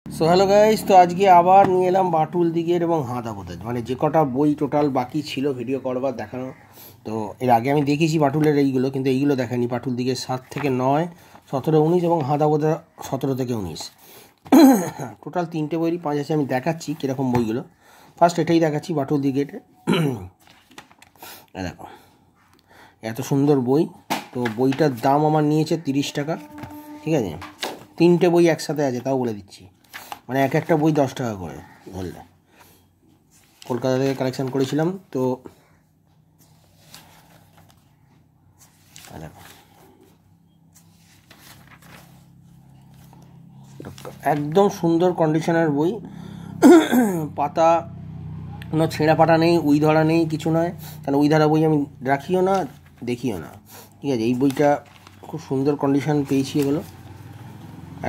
So hello guys, তো আজকে আবার নিয়ে এলাম বাটুল দিকের এবং হাঁদাবোতাজ, মানে যে কটা বই টোটাল বাকি ছিল ভিডিও করবার দেখানো। তো এর আগে আমি দেখেছি বাটুলের এইগুলো, কিন্তু এইগুলো দেখানি। বাটুল দিকের 7 থেকে 9, 17, 19 এবং হাঁদাবোতা 17 থেকে 19। টোটাল 3টে বইয়েরই 5 আছে। আমি দেখাচ্ছি কীরকম বইগুলো। ফার্স্ট এটাই দেখাচ্ছি, বাটুল দিকের। দেখো এত সুন্দর বই। তো বইটার দাম আমার নিয়েছে 30 টাকা, ঠিক আছে। 3টে বই একসাথে আছে, তাও বলে দিচ্ছি। মানে এক একটা বই 10 টাকা করে ধরলে। কলকাতা থেকে কালেকশান করেছিলাম। তো একদম সুন্দর কন্ডিশনের বই। পাতা কোনো ছেঁড়া পাটা নেই, উই ধরা নেই, কিছু নয়। কারণ উই ধরা বই আমি রাখিও না, দেখিও না, ঠিক আছে। এই বইটা খুব সুন্দর কন্ডিশন পেয়েছি। এগুলো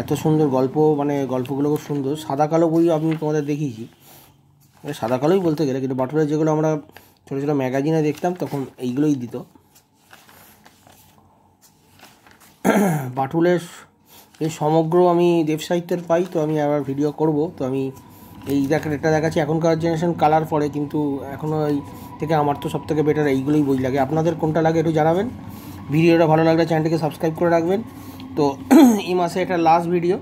এত সুন্দর গল্প, মানে গল্পগুলো খুব সুন্দর। সাদা কালো বই আমি তোমাদের দেখিয়েছি, সাদা কালোই বলতে গেলে, কিন্তু বাটুলের যেগুলো আমরা ছোটো ছোটো ম্যাগাজিনে দেখতাম তখন এইগুলোই দিত। বাটুলের এই সমগ্র আমি দেব সাহিত্যের পাই, তো আমি আবার ভিডিও করব। তো আমি এই এটা দেখাচ্ছি। এখনকার জেনারেশন কালার পড়ে, কিন্তু এখনও এই থেকে আমার তো সব থেকে বেটার এইগুলোই বই লাগে। আপনাদের কোনটা লাগে একটু জানাবেন। ভিডিওটা ভালো লাগলে চ্যানেলটিকে সাবস্ক্রাইব করে রাখবেন। তো এই মাসে এটা লাস্ট ভিডিও।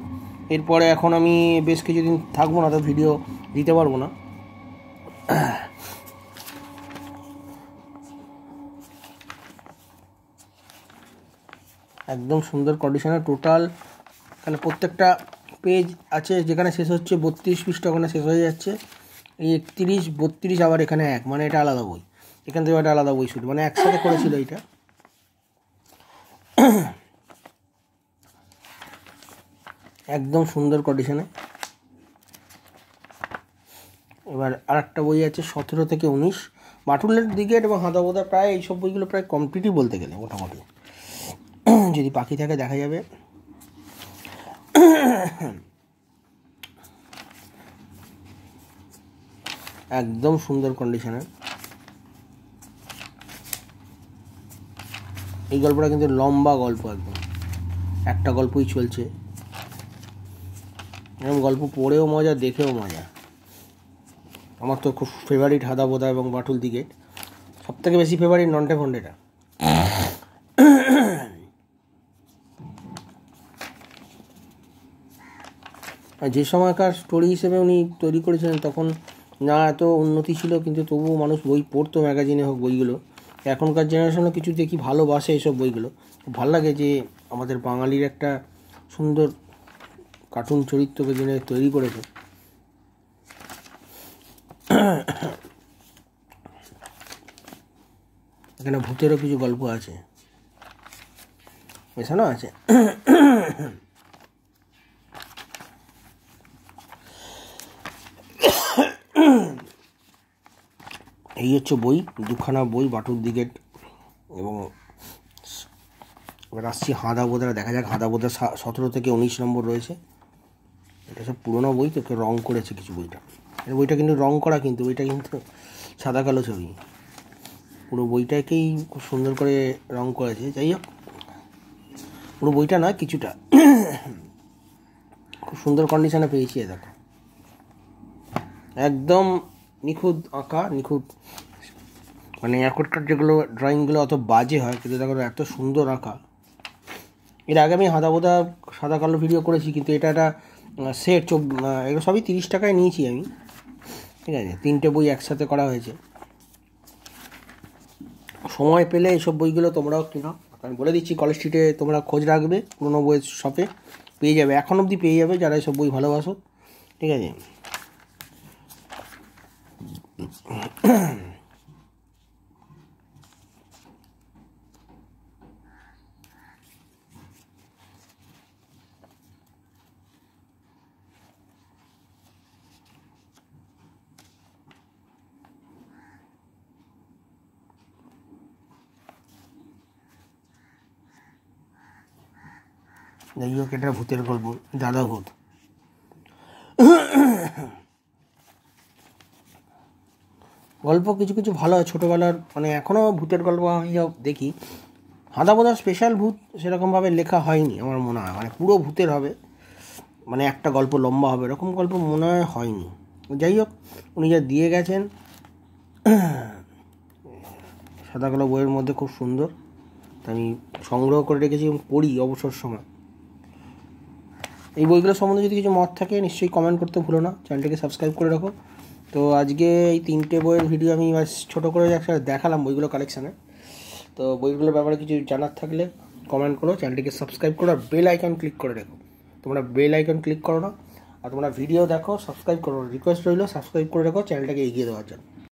এরপরে এখন আমি বেশ কিছুদিন থাকবো না, তো ভিডিও দিতে পারবো না। একদম সুন্দর কন্ডিশনে টোটাল। এখানে প্রত্যেকটা পেজ আছে, যেখানে শেষ হচ্ছে 32 পৃষ্ঠা, ওখানে শেষ হয়ে যাচ্ছে এই 31, 32, আবার এখানে এক, মানে এটা আলাদা বই। এখান থেকে একটা আলাদা বই শুরু, মানে একসাথে করেছিল এইটা। একদম সুন্দর কন্ডিশনে। এবার আর একটা বই আছে 17 থেকে 19, বাটুলের দিকের এবং হাঁদাবোতা। প্রায় এইসব বইগুলো প্রায় কমপ্লিটই বলতে গেলে, মোটামুটি। যদি বাকি থাকে দেখা যাবে। একদম সুন্দর কন্ডিশনে। এই গল্পটা কিন্তু লম্বা গল্প, একদম একটা গল্পই চলছে। এরকম গল্প পড়েও মজা, দেখেও মজা। আমার তো খুব ফেভারিট হাঁদাবোতা এবং বাটুল দিকের। সবথেকে বেশি ফেভারিট নন্টে ফন্ডেটা। আর যে সময়কার স্টোরি হিসেবে উনি তৈরি করেছিলেন, তখন না এত উন্নতি ছিল, কিন্তু তবুও মানুষ বই পড়তো, ম্যাগাজিনে হোক বইগুলো। এখনকার জেনারেশনও কিছু দেখি ভালোবাসে এইসব বইগুলো। খুব ভালো লাগে যে আমাদের বাঙালির একটা সুন্দর কার্টুন চরিত্রকে যিনি তৈরি করেছে। এখানে ভূতেরও কিছু গল্প আছে, মেশানো আছে। এই হচ্ছে বই, দুখানা বই, বাটুল দিকের এবং এবার আসছি হাঁদাবোতা। দেখা যাক হাঁদাবোতা 17 থেকে 19 নম্বর রয়েছে। এটা সব পুরোনো বই, তো রং করেছে কিছু বইটা। এই বইটা কিন্তু রং করা, কিন্তু বইটা কিন্তু সাদা কালো ছবি। পুরো বইটাকেই খুব সুন্দর করে রং করেছে। যাই হোক, পুরো বইটা না, কিছুটা খুব সুন্দর কন্ডিশনে পেয়েছি। দেখো একদম নিখুঁত আঁকা, নিখুঁত, মানে এখনকার যেগুলো ড্রয়িংগুলো অত বাজে হয়, কিন্তু দেখো এত সুন্দর আঁকা। এর আগে আমি হাঁদাবোতা সাদা কালো ভিডিও করেছি, কিন্তু এটা একটা সেট। এগুলো সবই 30 টাকায় নিয়েছি আমি, ঠিক আছে। 3টে বই একসাথে করা হয়েছে। সময় পেলে এইসব বইগুলো তোমরাও কেনো। আমি বলে দিচ্ছি, কলেজ স্ট্রিটে তোমরা খোঁজ রাখবে, পুরোনো বইয়ের শপে পেয়ে যাবে, এখন অবধি পেয়ে যাবে, যারা এইসব বই ভালোবাসো, ঠিক আছে। যাই হোক, এটা ভূতের গল্প, দাদা ভূত। গল্প কিছু কিছু ভালো হয় ছোটোবেলার, মানে এখনও ভূতের গল্প আমি দেখি। হাঁদাবোতার স্পেশাল ভূত সেরকমভাবে লেখা হয়নি আমার মনে হয়, মানে পুরো ভূতের হবে, মানে একটা গল্প লম্বা হবে এরকম গল্প মনে হয় হয়নি। যাই হোক, উনি যা দিয়ে গেছেন সাদা কালো বইয়ের মধ্যে খুব সুন্দর, আমি সংগ্রহ করে রেখেছি এবং পড়ি অবসর সময়। এই বইগুলো সম্বন্ধে যদি কিছু মত থাকে নিশ্চয়ই কমেন্ট করতে ভুলো না, চ্যানেলটিকে সাবস্ক্রাইব করে রাখো। তো আজকে এই 3টে বইয়ের ভিডিও আমি ছোটো করে একসাথে দেখালাম বইগুলো কালেকশানে। তো বইগুলোর ব্যাপারে কিছু জানার থাকলে কমেন্ট করো, চ্যানেলটিকে সাবস্ক্রাইব করো আর বেল আইকন ক্লিক করে রেখো। তোমরা বেল আইকন ক্লিক করো না, আর তোমরা ভিডিও দেখো, সাবস্ক্রাইব করো, রিকোয়েস্ট রইলো সাবস্ক্রাইব করে রাখো চ্যানেলটাকে এগিয়ে দেওয়ার জন্য।